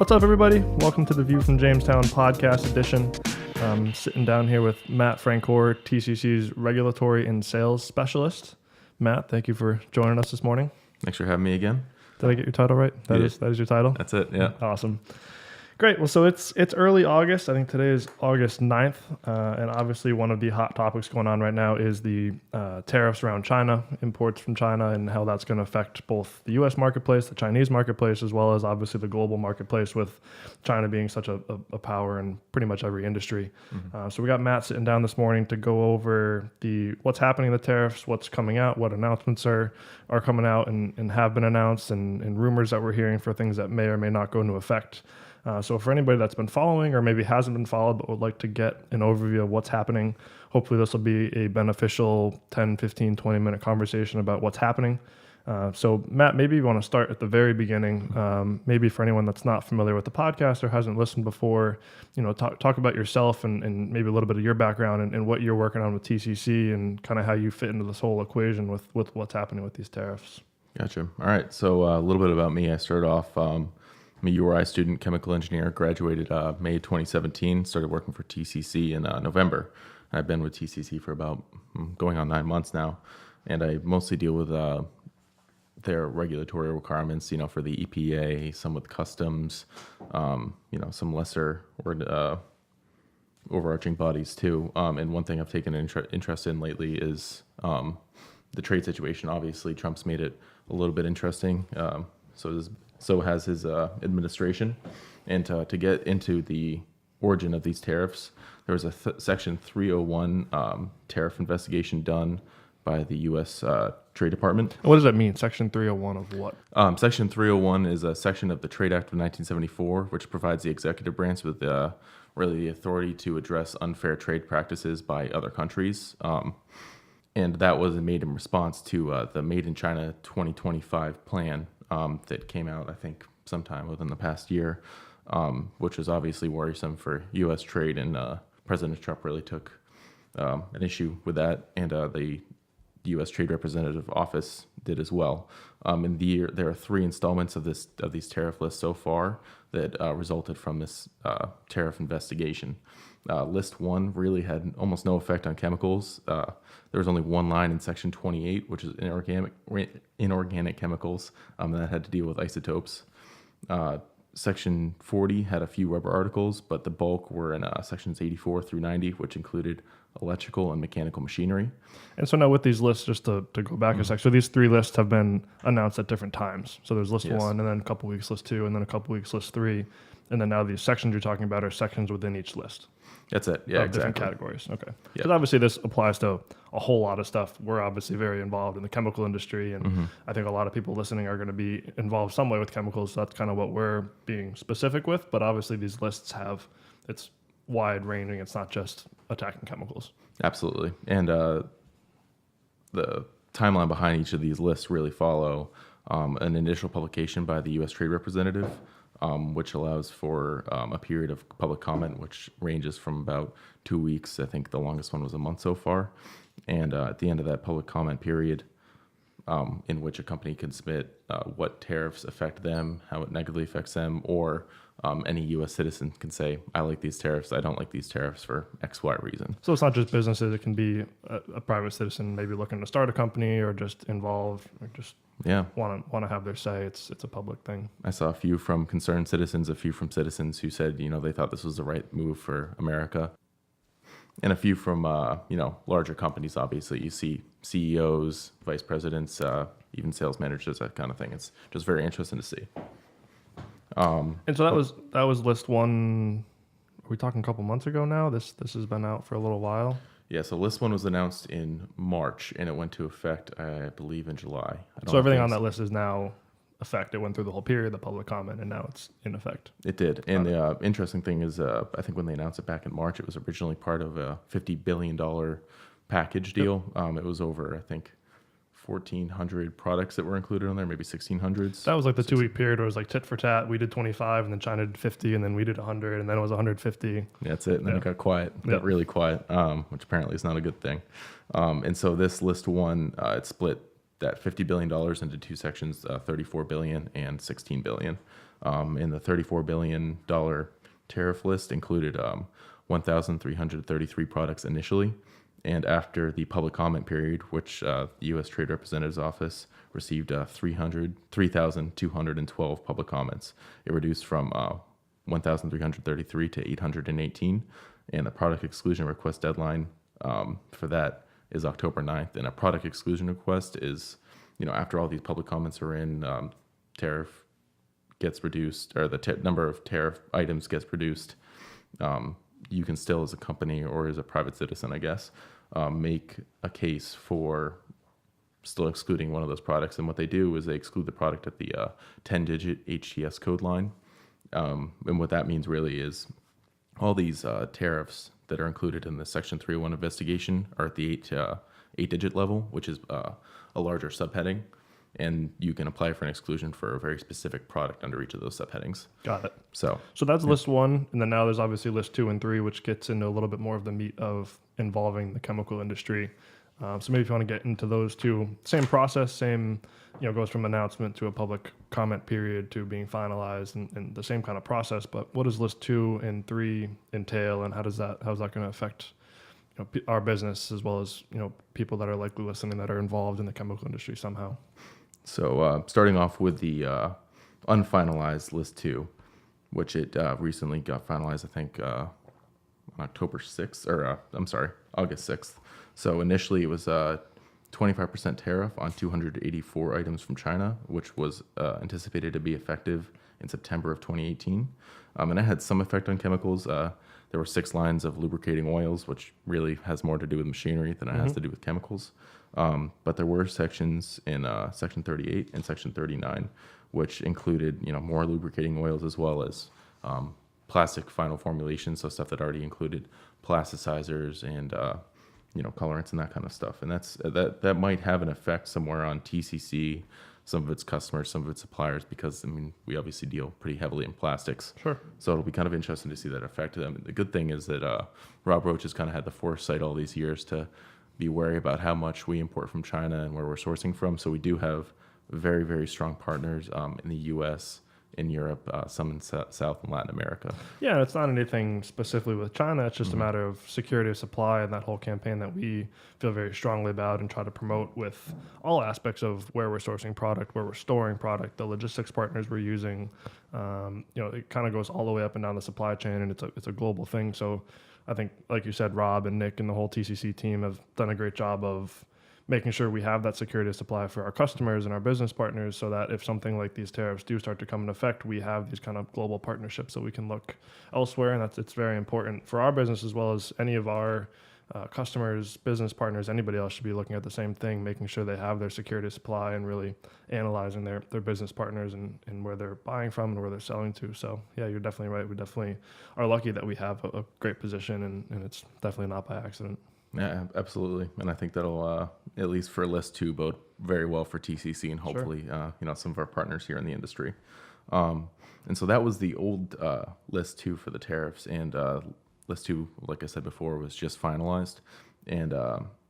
What's up, everybody? Welcome to the View from Jamestown podcast edition. I'm sitting down here with Matt Francor, TCC's regulatory and sales specialist. Matt, thank you for joining us this morning. Thanks for having me again. Did I get your title right? That is your title? That's it, yeah. Awesome. Great. Well, so it's early August. I think today is August 9th. And obviously one of the hot topics going on right now is the tariffs around China, imports from China, and how that's going to affect both the U.S. marketplace, the Chinese marketplace, as well as obviously the global marketplace, with China being such a power in pretty much every industry. Mm-hmm. So we got Matt sitting down this morning to go over what's happening in the tariffs, what's coming out, what announcements are coming out and have been announced, and rumors that we're hearing for things that may or may not go into effect. So for anybody that's been following or maybe hasn't been followed but would like to get an overview of what's happening, hopefully this will be a beneficial 10, 15, 20-minute conversation about what's happening. So Matt, maybe you want to start at the very beginning. Maybe for anyone that's not familiar with the podcast or hasn't listened before, talk about yourself and maybe a little bit of your background and what you're working on with TCC and kind of how you fit into this whole equation with what's happening with these tariffs. Gotcha. All right. So a little bit about me. I started off... I'm a URI student, chemical engineer, graduated May 2017, started working for TCC in November. I've been with TCC for about going on 9 months now, and I mostly deal with their regulatory requirements, for the EPA, some with customs, some lesser or overarching bodies too. And one thing I've taken an interest in lately is the trade situation. Obviously, Trump's made it a little bit interesting. So has his administration. And to get into the origin of these tariffs, there was a Section 301 tariff investigation done by the U.S. Trade Department. What does that mean, Section 301 of what? Section 301 is a section of the Trade Act of 1974, which provides the executive branch with really the authority to address unfair trade practices by other countries. And that was made in response to the Made in China 2025 plan that came out, I think, sometime within the past year, which was obviously worrisome for U.S. trade. And President Trump really took an issue with that, and the U.S. Trade Representative Office did as well. In the year, there are 3 installments of these tariff lists so far that resulted from this tariff investigation. List 1 really had almost no effect on chemicals. There was only one line in Section 28, which is inorganic chemicals, that had to deal with isotopes. Section 40 had a few rubber articles, but the bulk were in Sections 84 through 90, which included electrical and mechanical machinery. And so now with these lists, just to go back a sec, so these 3 lists have been announced at different times. So there's list 1, and then a couple weeks list 2, and then a couple weeks list 3. And then now these sections you're talking about are sections within each list. That's it. Yeah, exactly. Different categories. Okay. Because obviously this applies to a whole lot of stuff. We're obviously very involved in the chemical industry, and I think a lot of people listening are going to be involved some way with chemicals. So that's kind of what we're being specific with. But obviously these lists it's wide ranging. It's not just attacking chemicals. Absolutely. And the timeline behind each of these lists really follow an initial publication by the U.S. Trade Representative, which allows for a period of public comment, which ranges from about 2 weeks. I think the longest one was a month so far. And at the end of that public comment period, in which a company can submit what tariffs affect them, how it negatively affects them, or any U.S. citizen can say, I like these tariffs, I don't like these tariffs for X, Y reason. So it's not just businesses. It can be a private citizen maybe looking to start a company or just involved or just want to have their say. It's a public thing. I saw a few from concerned citizens, a few from citizens who said, they thought this was the right move for America. And a few from, larger companies, obviously. You see CEOs, vice presidents, even sales managers, that kind of thing. It's just very interesting to see. And so that was list 1. Are we talking a couple months ago now? This has been out for a little while. Yeah, so list 1 was announced in March, and it went to effect, I believe, in July. So everything on that list is now effect. It went through the whole period, the public comment, and now it's in effect. It did. And the interesting thing is, I think when they announced it back in March, it was originally part of a $50 billion package deal. It was over, I think, 1,400 products that were included on there, maybe 1,600. That was like the 2-week period where it was like tit for tat. We did 25, and then China did 50, and then we did 100, and then it was 150. Yeah, that's it. And then it got quiet. It got really quiet, which apparently is not a good thing. And so this list 1, it split that $50 billion into 2 sections, $34 billion and $16 billion. And the $34 billion tariff list included 1,333 products initially. And after the public comment period, which the U.S. Trade Representative's Office received 3,212 public comments, it reduced from 1,333 to 818. And the product exclusion request deadline for that is October 9th. And a product exclusion request is, after all these public comments are in, tariff gets reduced, or the number of tariff items gets reduced. You can still, as a company or as a private citizen, I guess, make a case for still excluding one of those products. And what they do is they exclude the product at the 10-digit HTS code line. And what that means really is all these tariffs that are included in the Section 301 investigation are at the 8-digit level, which is a larger subheading. And you can apply for an exclusion for a very specific product under each of those subheadings. Got it. So that's list 1, and then now there's obviously list 2 and 3, which gets into a little bit more of the meat of involving the chemical industry. So maybe if you want to get into those two, same process, same, goes from announcement to a public comment period to being finalized, and the same kind of process. But what does list 2 and 3 entail, and how's that going to affect our business as well as people that are likely listening that are involved in the chemical industry somehow? So starting off with the unfinalized list 2, which it recently got finalized, I think, on October 6th, or August 6th. So initially it was a 25% tariff on 284 items from China, which was anticipated to be effective in September of 2018. And it had some effect on chemicals. There were 6 lines of lubricating oils, which really has more to do with machinery than it has to do with chemicals. But there were sections in Section 38 and Section 39, which included, more lubricating oils as well as plastic final formulations, so stuff that already included plasticizers and colorants and that kind of stuff. And that might have an effect somewhere on TCC, some of its customers, some of its suppliers, because we obviously deal pretty heavily in plastics. Sure. So it'll be kind of interesting to see that affect them. The good thing is that Rob Roach has kind of had the foresight all these years to be wary about how much we import from China and where we're sourcing from. So we do have very, very strong partners in the U.S., in Europe, some in South and Latin America. Yeah, it's not anything specifically with China. It's just a matter of security of supply and that whole campaign that we feel very strongly about and try to promote with all aspects of where we're sourcing product, where we're storing product, the logistics partners we're using. It kind of goes all the way up and down the supply chain, and it's a global thing. So I think, like you said, Rob and Nick and the whole TCC team have done a great job of making sure we have that security of supply for our customers and our business partners, so that if something like these tariffs do start to come into effect, we have these kind of global partnerships so we can look elsewhere. And it's very important for our business as well as any of our customers, business partners, anybody else should be looking at the same thing, making sure they have their security of supply and really analyzing their business partners and where they're buying from and where they're selling to. So yeah, you're definitely right. We definitely are lucky that we have a great position, and it's definitely not by accident. Yeah, absolutely. And I think that'll, at least for list 2, bode very well for TCC and hopefully, some of our partners here in the industry. And so that was the old list 2 for the tariffs. And list 2, like I said before, was just finalized. And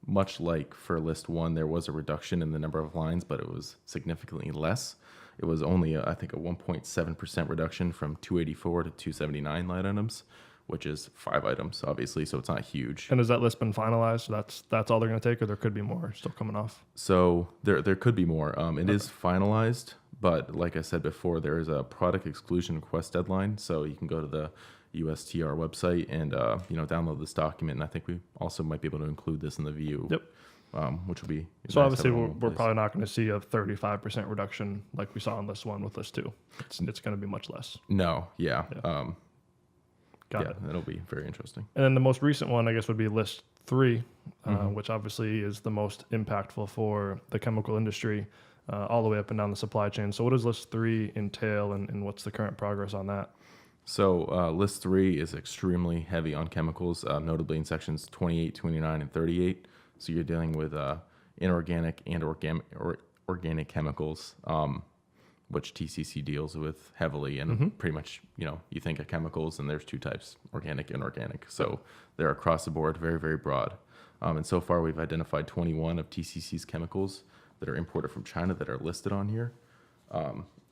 much like for list 1, there was a reduction in the number of lines, but it was significantly less. It was only, I think, a 1.7% reduction from 284 to 279 line items, which is 5 items, obviously, so it's not huge. And has that list been finalized? So that's all they're going to take, or there could be more still coming off? So there could be more. It is finalized, but like I said before, there is a product exclusion request deadline. So you can go to the USTR website and download this document. And I think we also might be able to include this in the view. Yep. Which will be so nice. Obviously we're probably not going to see a 35% reduction like we saw on list 1 with list 2. It's going to be much less. No, yeah. Got it. It'll be very interesting. And then the most recent one, I guess, would be list 3, which obviously is the most impactful for the chemical industry, all the way up and down the supply chain. So what does list 3 entail, and what's the current progress on that? So list 3 is extremely heavy on chemicals, notably in sections 28, 29, and 38. So you're dealing with inorganic and organic chemicals, which TCC deals with heavily. And pretty much, you think of chemicals and there's 2 types, organic and inorganic. So they're across the board, very, very broad. And so far we've identified 21 of TCC's chemicals that are imported from China that are listed on here.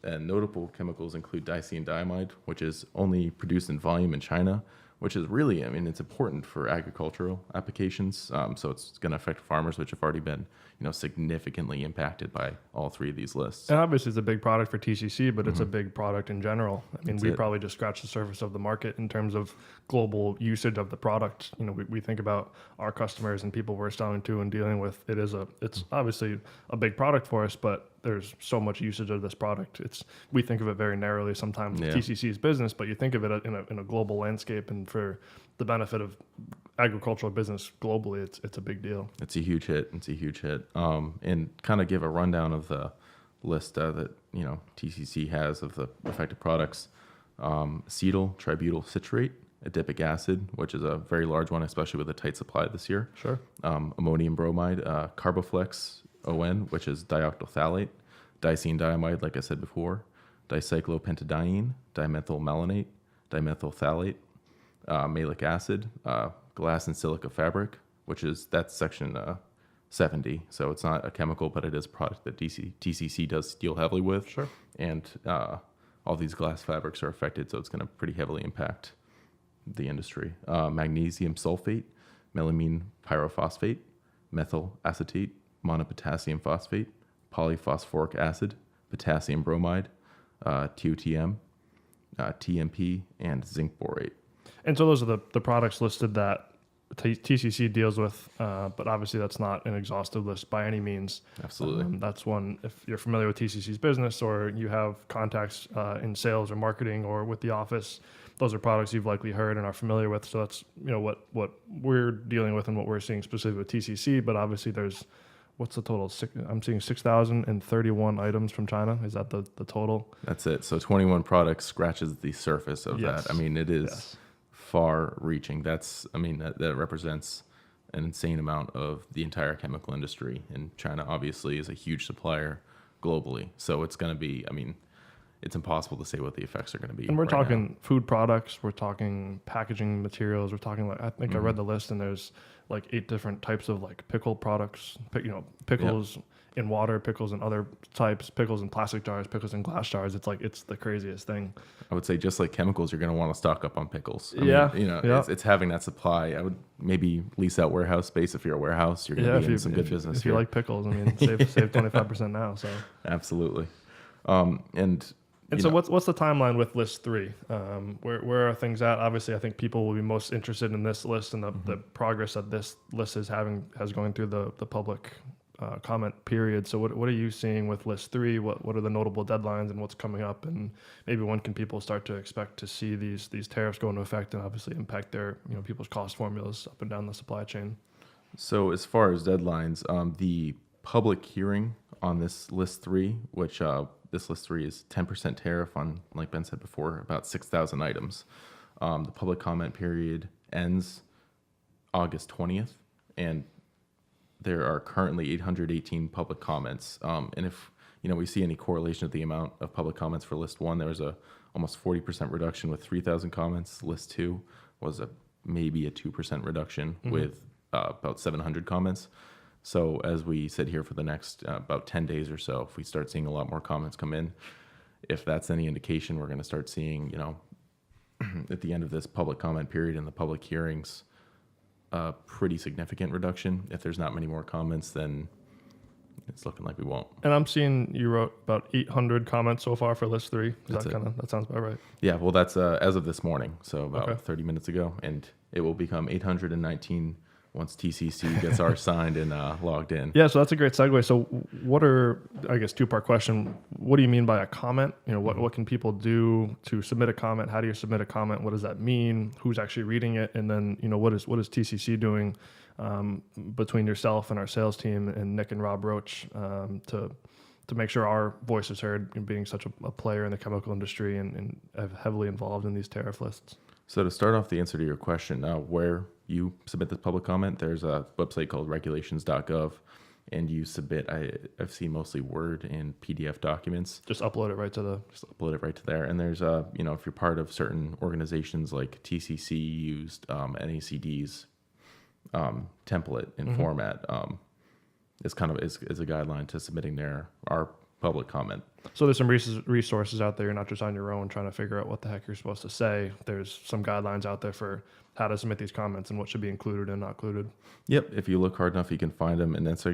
And notable chemicals include diamide, which is only produced in volume in China, which is really, I mean, it's important for agricultural applications. So it's going to affect farmers, which have already been, significantly impacted by all three of these lists. And obviously, it's a big product for TCC, but it's a big product in general. I mean, That's we it. probably just scratched the surface of the market in terms of global usage of the product. We think about our customers and people we're selling to and dealing with. It's obviously a big product for us, but there's so much usage of this product. We think of it very narrowly sometimes with TCC's business, but you think of it in a global landscape, and for the benefit of agricultural business globally, it's a big deal. It's a huge hit. And kind of give a rundown of the list that TCC has of the affected products: acetyl tributyl citrate, adipic acid, which is a very large one, especially with a tight supply this year. Sure. Ammonium bromide, Carboflex ON, which is dioctylphthalate, diamide, like I said before, dicyclopentadiene, dimethyl malonate, dimethyl phthalate, malic acid, glass and silica fabric, that's section 70. So it's not a chemical, but it is a product that TCC does deal heavily with. Sure. And all these glass fabrics are affected, so it's going to pretty heavily impact the industry. Magnesium sulfate, melamine pyrophosphate, methyl acetate, monopotassium phosphate, polyphosphoric acid, potassium bromide, TOTM, TMP, and zinc borate. And so those are the products listed that TCC deals with, but obviously that's not an exhaustive list by any means. Absolutely. That's one, if you're familiar with TCC's business or you have contacts in sales or marketing or with the office, those are products you've likely heard and are familiar with. So that's what we're dealing with and what we're seeing specifically with TCC. But obviously what's the total? I'm seeing 6,031 items from China. Is that the total? That's it. So 21 products scratches the surface of Yes. that. I mean, it is Yes. far reaching. That represents an insane amount of the entire chemical industry. And China obviously is a huge supplier globally. So it's going to be, it's impossible to say what the effects are going to be. And we're right talking now. food products, we're talking packaging materials, we're talking I think I read the list and there's like 8 different types of like pickle products, pickles in water, pickles in other types, pickles in plastic jars, pickles in glass jars. It's the craziest thing. I would say just like chemicals, you're going to want to stock up on pickles. It's having that supply. I would maybe lease out warehouse space. If you're a warehouse, you're going to be in some good business If here. you like pickles, save 25% now. So Absolutely. And so what's the timeline with list 3? Where are things at? Obviously, I think people will be most interested in this list and the progress that this list has going through the public comment period. So what are you seeing with list 3? What are the notable deadlines and what's coming up? And maybe when can people start to expect to see these tariffs go into effect and obviously impact their people's cost formulas up and down the supply chain? So as far as deadlines, the public hearing on this list 3, which this list 3 is 10% tariff on, like Ben said before, about 6,000 items. The public comment period ends August 20th, and there are currently 818 public comments. And if we see any correlation with the amount of public comments for list 1, there was a almost 40% reduction with 3,000 comments. List 2 was maybe a 2% reduction with about 700 comments. So as we sit here for the next about 10 days or so, if we start seeing a lot more comments come in, if that's any indication, we're going to start seeing, at the end of this public comment period and the public hearings, a pretty significant reduction. If there's not many more comments, then it's looking like we won't. And I'm seeing you wrote about 800 comments so far for list 3. That sounds about right. Yeah, well, that's as of this morning, so about 30 minutes ago, and it will become 819 once TCC gets ours signed and logged in. Yeah, so that's a great segue. So what are, I guess, 2-part question. What do you mean by a comment? What can people do to submit a comment? How do you submit a comment? What does that mean? Who's actually reading it? And then, what is TCC doing between yourself and our sales team and Nick and Rob Roach to make sure our voice is heard, being such a player in the chemical industry and heavily involved in these tariff lists? So to start off the answer to your question, where you submit this public comment, there's a website called regulations.gov, and you submit, I've seen mostly Word and PDF documents. Just upload it right to there. And there's, if you're part of certain organizations like TCC used NACD's template and format is a guideline to submitting our public comment. So there's some resources out there. You're not just on your own trying to figure out what the heck you're supposed to say. There's some guidelines out there for how to submit these comments and what should be included and not included. Yep, if you look hard enough, you can find them. And that's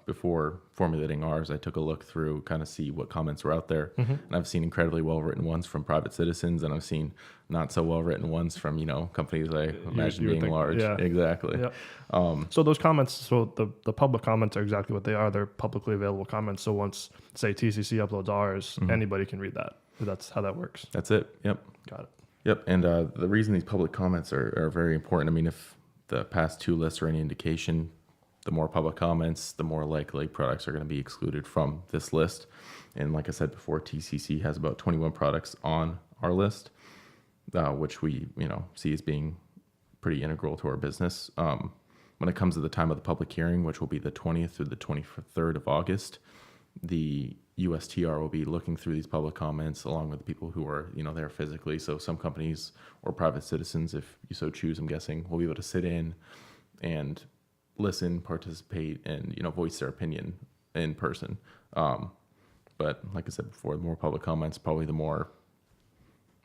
before formulating ours, I took a look through, kind of see what comments were out there. And I've seen incredibly well written ones from private citizens, and I've seen not so well written ones from companies I imagine being large. Yeah. Exactly. Yep. So those comments, so the public comments are exactly what they are. They're publicly available comments. So once, say, TCC uploads ours, anybody can read that. That's how that works. That's it. Yep. Got it. Yep. And the reason these public comments are very important, I mean, if the past two lists are any indication, the more public comments, the more likely products are going to be excluded from this list. And like I said before, TCC has about 21 products on our list, which we see as being pretty integral to our business. When it comes to the time of the public hearing, which will be the 20th through the 23rd of August, the USTR will be looking through these public comments along with the people who are there physically. So some companies or private citizens, if you so choose, I'm guessing, will be able to sit in and listen, participate, and voice their opinion in person. But like I said before, the more public comments, probably the more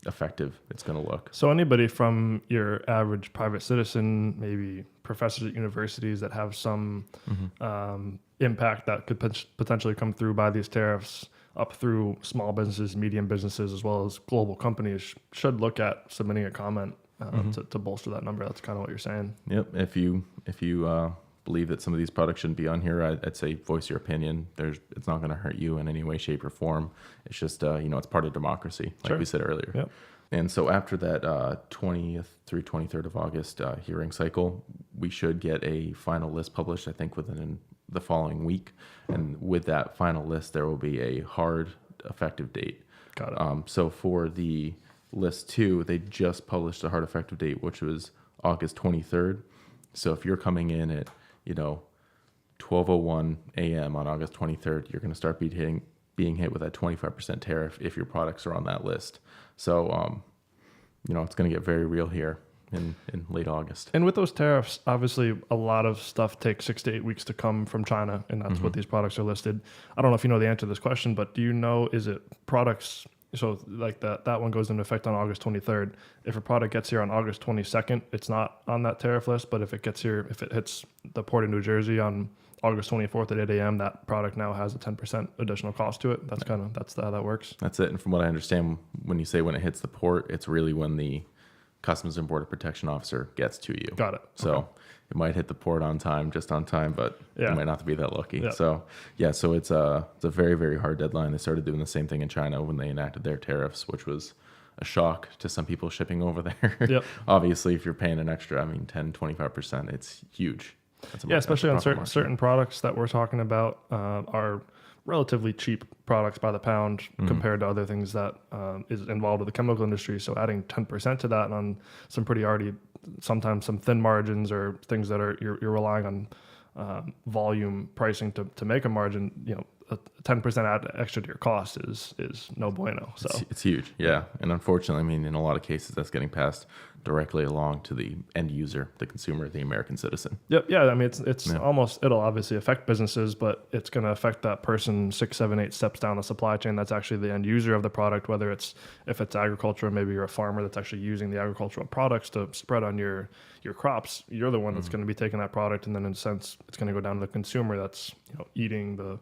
effective it's going to look. So anybody from your average private citizen, maybe professors at universities that have some impact that could potentially come through by these tariffs, up through small businesses, medium businesses, as well as global companies, should look at submitting a comment to bolster that number. That's kind of what you're saying. Yep. If you believe that some of these products shouldn't be on here, I'd say voice your opinion. It's not going to hurt you in any way, shape, or form. It's just it's part of democracy, like we said earlier. Yep. And so after that 20th through 23rd of August hearing cycle, we should get a final list published, I think, within the following week. And with that final list, there will be a hard effective date. Got it. So for the list 2, they just published a hard effective date, which was August 23rd. So if you're coming in at 12:01 a.m. on August 23rd, you're going to start being hit with that 25% tariff if your products are on that list. So, it's going to get very real here in late August. And with those tariffs, obviously, a lot of stuff takes 6 to 8 weeks to come from China, and that's what these products are listed. I don't know if you know the answer to this question, but do you know, is it products? So like that one goes into effect on August 23rd. If a product gets here on August 22nd, it's not on that tariff list. But if it hits the port of New Jersey on August 24th at 8 a.m., that product now has a 10% additional cost to it. That's how that works. That's it. And from what I understand, when you say when it hits the port, it's really when the Customs and Border Protection Officer gets to you. Got it. So okay. It might hit the port just on time, but Yeah. it might not be that lucky. Yeah. So it's a very, very hard deadline. They started doing the same thing in China when they enacted their tariffs, which was a shock to some people shipping over there. Yep. Obviously, if you're paying an extra, 10, 25%, it's huge. Especially on certain products that we're talking about are relatively cheap products by the pound compared to other things that is involved with the chemical industry. So adding 10% to that on some pretty already, sometimes some thin margins or things that are you're relying on volume pricing to make a margin, a 10% add extra to your cost is no bueno. So it's huge. Yeah. And unfortunately, in a lot of cases, that's getting passed directly along to the end user, the consumer, the American citizen. Yep. Yeah. It's almost, it'll obviously affect businesses, but it's going to affect that person 6, 7, 8 steps down the supply chain. That's actually the end user of the product, whether if it's agriculture, maybe you're a farmer that's actually using the agricultural products to spread on your crops. You're the one that's going to be taking that product. And then in a sense, it's going to go down to the consumer that's, eating the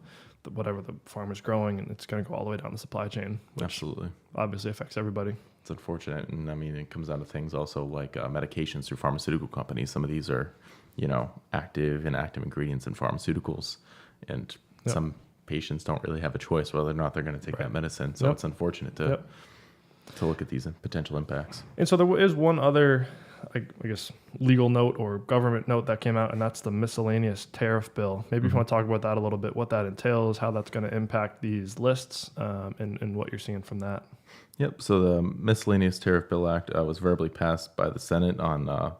whatever the farmer's growing, and it's going to go all the way down the supply chain, which absolutely obviously affects everybody. It's unfortunate. And it comes down to things also like medications through pharmaceutical companies. Some of these are, active ingredients in pharmaceuticals, and some patients don't really have a choice whether or not they're going to take that medicine. So it's unfortunate to look at these potential impacts. And so there is one other, I guess, legal note or government note that came out, and that's the miscellaneous tariff bill. Maybe if you want to talk about that a little bit, what that entails, how that's going to impact these lists, and what you're seeing from that. Yep. So the Miscellaneous Tariff Bill Act was verbally passed by the Senate on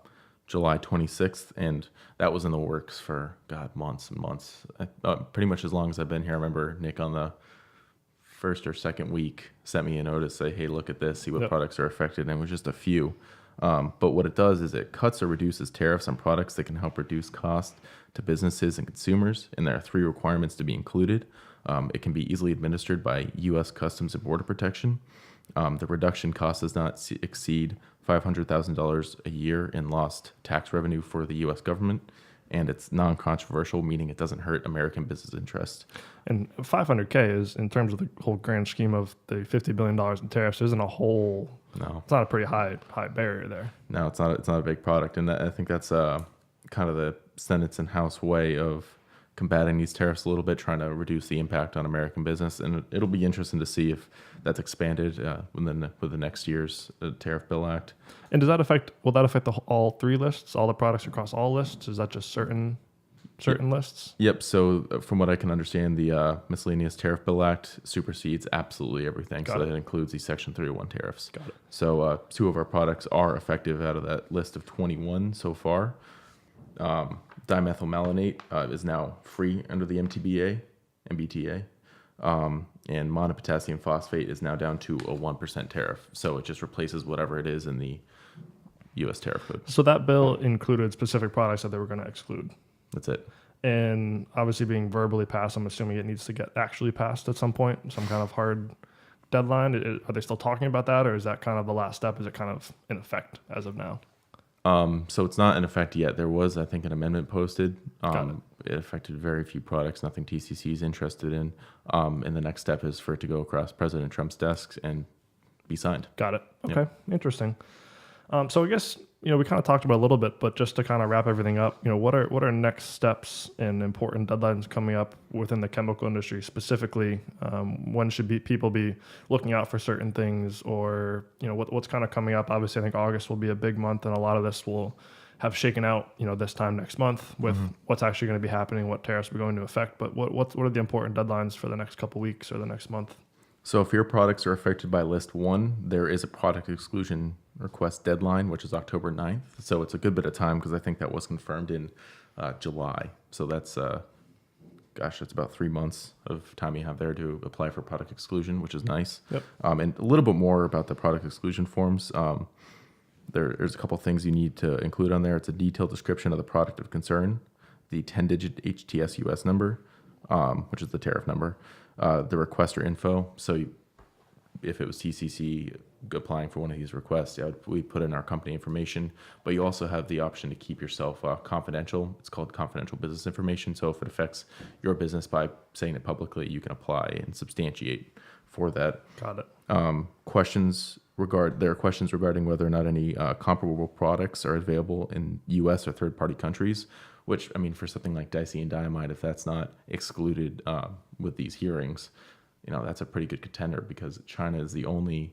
July 26th, and that was in the works for, months and months. Pretty much as long as I've been here. I remember Nick on the first or second week sent me a notice, say, hey, look at this, see what products are affected, and it was just a few. But what it does is it cuts or reduces tariffs on products that can help reduce cost to businesses and consumers, and there are 3 requirements to be included. It can be easily administered by U.S. Customs and Border Protection. The reduction cost does not exceed $500,000 a year in lost tax revenue for the U.S. government, and it's non-controversial, meaning it doesn't hurt American business interest. And 500K is, in terms of the whole grand scheme of the $50 billion in tariffs, isn't a whole. No, it's not a pretty high barrier there. No, it's not. It's not a big product, and I think that's kind of the Senate's in-house way of combating these tariffs a little bit, trying to reduce the impact on American business. And it'll be interesting to see if that's expanded with the next year's Tariff Bill Act. And will that affect all three lists, all the products across all lists? Is that just certain lists? Yep. So from what I can understand, the Miscellaneous Tariff Bill Act supersedes absolutely everything. So that includes the Section 301 tariffs. Got it. So 2 of our products are effective out of that list of 21 so far. Dimethylmalonate is now free under the MBTA, and monopotassium phosphate is now down to a 1% tariff. So it just replaces whatever it is in the U.S. tariff code. So that bill included specific products that they were going to exclude. That's it. And obviously being verbally passed, I'm assuming it needs to get actually passed at some point, some kind of hard deadline. Are they still talking about that, or is that kind of the last step? Is it kind of in effect as of now? So it's not in effect yet. There was, I think, an amendment posted. It affected very few products, nothing TCC is interested in. And the next step is for it to go across President Trump's desk and be signed. Got it. Okay, Interesting. So I guess, we kind of talked about it a little bit, but just to kind of wrap everything up, what are next steps and important deadlines coming up within the chemical industry specifically? When should people be looking out for certain things, or what's kind of coming up? Obviously, I think August will be a big month, and a lot of this will have shaken out, this time next month with what's actually going to be happening, what tariffs are going to affect. But what are the important deadlines for the next couple weeks or the next month? So if your products are affected by List 1, there is a product exclusion request deadline, which is October 9th. So it's a good bit of time, because I think that was confirmed in July. So that's, that's about 3 months of time you have there to apply for product exclusion, which is nice. Yep. And a little bit more about the product exclusion forms. There's a couple things you need to include on there. It's a detailed description of the product of concern, the 10-digit HTS-US number, which is the tariff number, the requester info. So if it was TCC applying for one of these requests, we put in our company information, but you also have the option to keep yourself confidential. It's called confidential business information. So if it affects your business by saying it publicly, you can apply and substantiate for that. Got it. There are questions regarding whether or not any comparable products are available in U.S. or third-party countries, which, for something like diamide, if that's not excluded with these hearings, that's a pretty good contender, because China is the only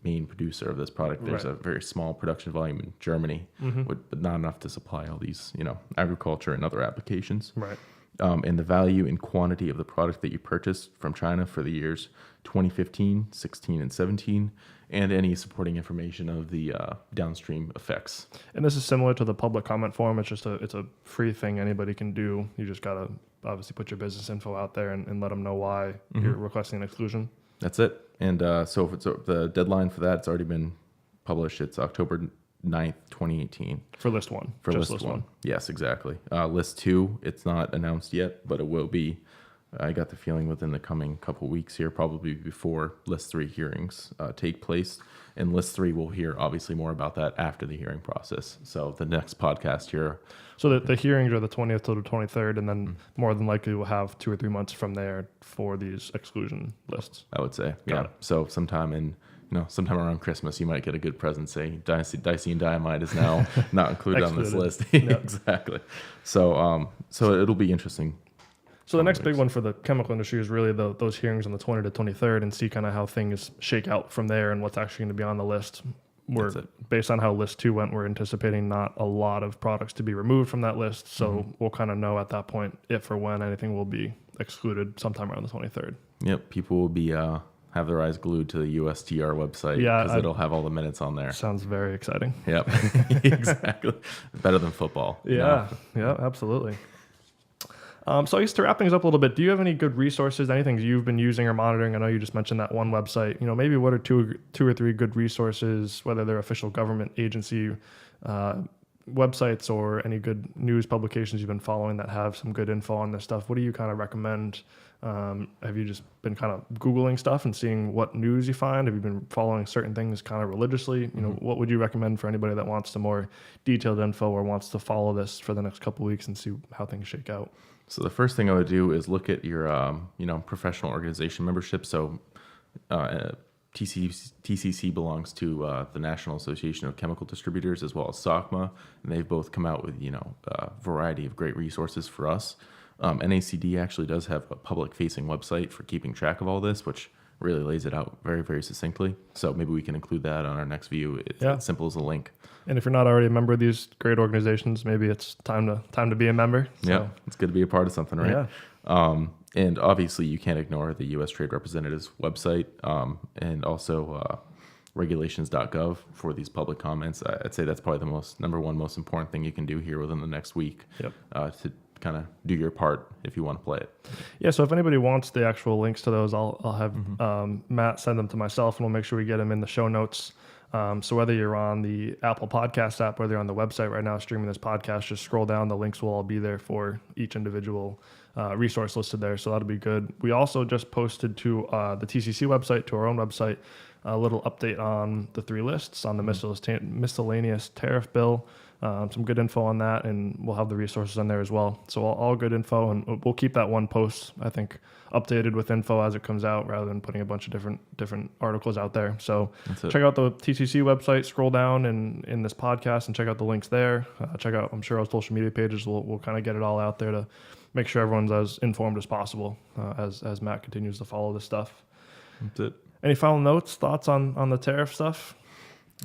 main producer of this product. There's a very small production volume in Germany, but not enough to supply all these, agriculture and other applications. Right. And the value and quantity of the product that you purchased from China for the years 2015, 16, and 17, and any supporting information of the downstream effects. And this is similar to the public comment form. It's a free thing anybody can do. You just got to obviously put your business info out there and let them know why you're requesting an exclusion. That's it. And so if it's the deadline for that, it's already been published. It's October 9th, 2018. For List 1. For List 1. Yes, exactly. List 2, it's not announced yet, but it will be. I got the feeling within the coming couple weeks here, probably before List 3 hearings take place. And List 3, we'll hear obviously more about that after the hearing process. So the next podcast here. So the hearings are the 20th to the 23rd, and then more than likely we'll have 2 or 3 months from there for these exclusion lists. I would say, Got it. So sometime around Christmas, you might get a good present saying diamide is now not included on this list. Exactly. So it'll be interesting. So the next big one for the chemical industry is really those hearings on the 20th to 23rd, and see kind of how things shake out from there and what's actually going to be on the list. Based on how List 2 went, we're anticipating not a lot of products to be removed from that list. So we'll kind of know at that point if or when anything will be excluded sometime around the 23rd. Yep. People will be have their eyes glued to the USTR website, because it'll have all the minutes on there. Sounds very exciting. Yep. Exactly. Better than football. Yeah. Yeah, absolutely. So I guess to wrap things up a little bit, do you have any good resources, anything you've been using or monitoring? I know you just mentioned that one website. Maybe what are two or three good resources, whether they're official government agency websites or any good news publications you've been following that have some good info on this stuff, what do you kind of recommend? Have you just been kind of Googling stuff and seeing what news you find? Have you been following certain things kind of religiously? You know, what would you recommend for anybody that wants some more detailed info or wants to follow this for the next couple of weeks and see how things shake out? So the first thing I would do is look at your, professional organization membership. So TCC belongs to the National Association of Chemical Distributors as well as SOCMA, and they've both come out with, a variety of great resources for us. NACD actually does have a public-facing website for keeping track of all this, which really lays it out very, very succinctly. So maybe we can include that on our next view. It's as simple as a link. And if you're not already a member of these great organizations, maybe it's time to be a member. So. Yeah, it's good to be a part of something, right? Yeah. And obviously, you can't ignore the U.S. Trade Representative's website and also regulations.gov for these public comments. I'd say that's probably the number one most important thing you can do here within the next week to kind of do your part if you want to play it. Yeah, so if anybody wants the actual links to those, I'll have Matt send them to myself, and we'll make sure we get them in the show notes. So whether you're on the Apple Podcast app, whether you're on the website right now streaming this podcast, just scroll down. The links will all be there for each individual resource listed there. So that'll be good. We also just posted to the TCC website, to our own website, a little update on the 3 lists on the miscellaneous tariff bill. Some good info on that, and we'll have the resources on there as well. So all good info, and we'll keep that one post, I think, updated with info as it comes out rather than putting a bunch of different articles out there. So check out the TCC website, scroll down in this podcast and check out the links there. Check out, I'm sure, our social media pages. We'll kind of get it all out there to make sure everyone's as informed as possible as Matt continues to follow this stuff. That's it. Any final notes, thoughts on the tariff stuff?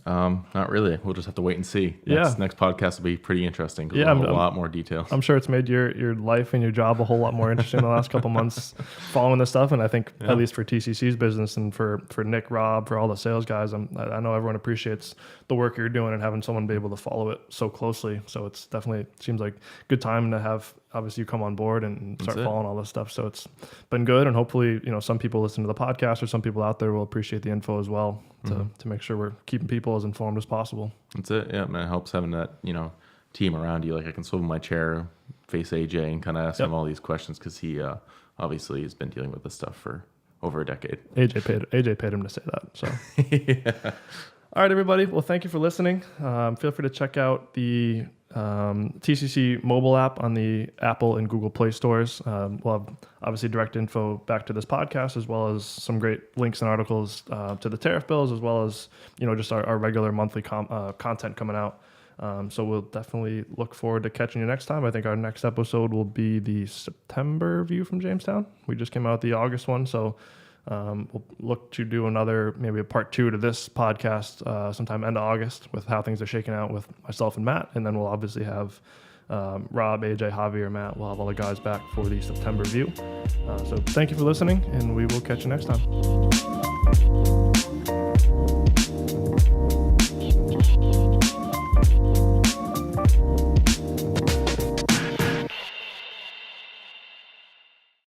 Not really. We'll just have to wait and see. Next podcast will be pretty interesting. Yeah, we'll have a lot more details. I'm sure it's made your life and your job a whole lot more interesting the last couple months following this stuff. And I think at least for TCC's business and for Nick, Rob, for all the sales guys, I know everyone appreciates the work you're doing and having someone be able to follow it so closely. So it's definitely seems like a good time to have obviously you come on board and start following all this stuff. So it's been good, and hopefully some people listen to the podcast or some people out there will appreciate the info as well to make sure we're keeping people as informed as possible. That's it. Yeah, man, it helps having that team around you. Like I can swivel my chair, face AJ, and kind of ask him all these questions because he obviously has been dealing with this stuff for over a decade. AJ paid him to say that. So. Yeah. All right, everybody. Well, thank you for listening. Feel free to check out the TCC mobile app on the Apple and Google Play stores. We'll have obviously direct info back to this podcast, as well as some great links and articles to the tariff bills, as well as just our regular monthly content coming out. So we'll definitely look forward to catching you next time. I think our next episode will be the September view from Jamestown. We just came out with the August one, so we'll look to do maybe a part 2 to this podcast sometime end of August with how things are shaking out with myself and Matt. And then we'll obviously have Rob, AJ, Javier, Matt. We'll have all the guys back for the September view. So thank you for listening, and we will catch you next time.